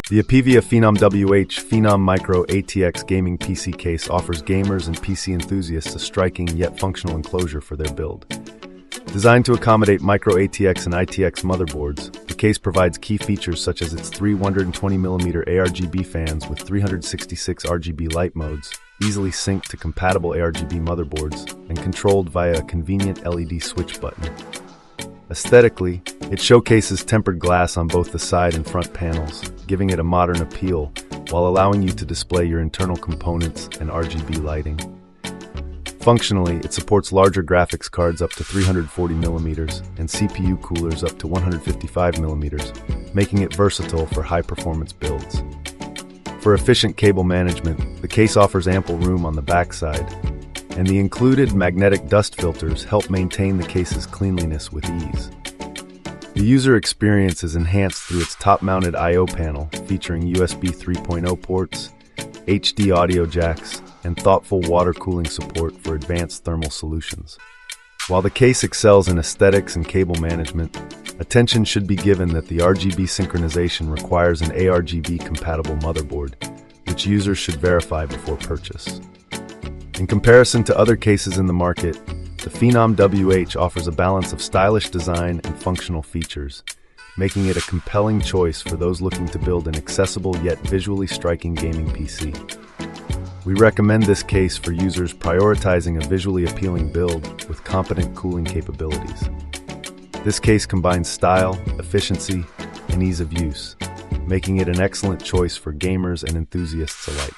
The Apevia PHENOM-WH Phenom Micro ATX gaming PC case offers gamers and PC enthusiasts a striking yet functional enclosure for their build. Designed to accommodate micro ATX and ITX motherboards, the case provides key features such as its three 120mm ARGB fans with 366 RGB light modes, easily synced to compatible ARGB motherboards, and controlled via a convenient LED switch button. Aesthetically, it showcases tempered glass on both the side and front panels, giving it a modern appeal while allowing you to display your internal components and RGB lighting. Functionally, it supports larger graphics cards up to 340mm and CPU coolers up to 155mm, making it versatile for high-performance builds. For efficient cable management, the case offers ample room on the backside, and the included magnetic dust filters help maintain the case's cleanliness with ease. The user experience is enhanced through its top-mounted I/O panel featuring USB 3.0 ports, HD audio jacks, and thoughtful water cooling support for advanced thermal solutions. While the case excels in aesthetics and cable management, attention should be given that the RGB synchronization requires an ARGB-compatible motherboard, which users should verify before purchase. In comparison to other cases in the market, the PHENOM-WH offers a balance of stylish design and functional features, making it a compelling choice for those looking to build an accessible yet visually striking gaming PC. We recommend this case for users prioritizing a visually appealing build with competent cooling capabilities. This case combines style, efficiency, and ease of use, making it an excellent choice for gamers and enthusiasts alike.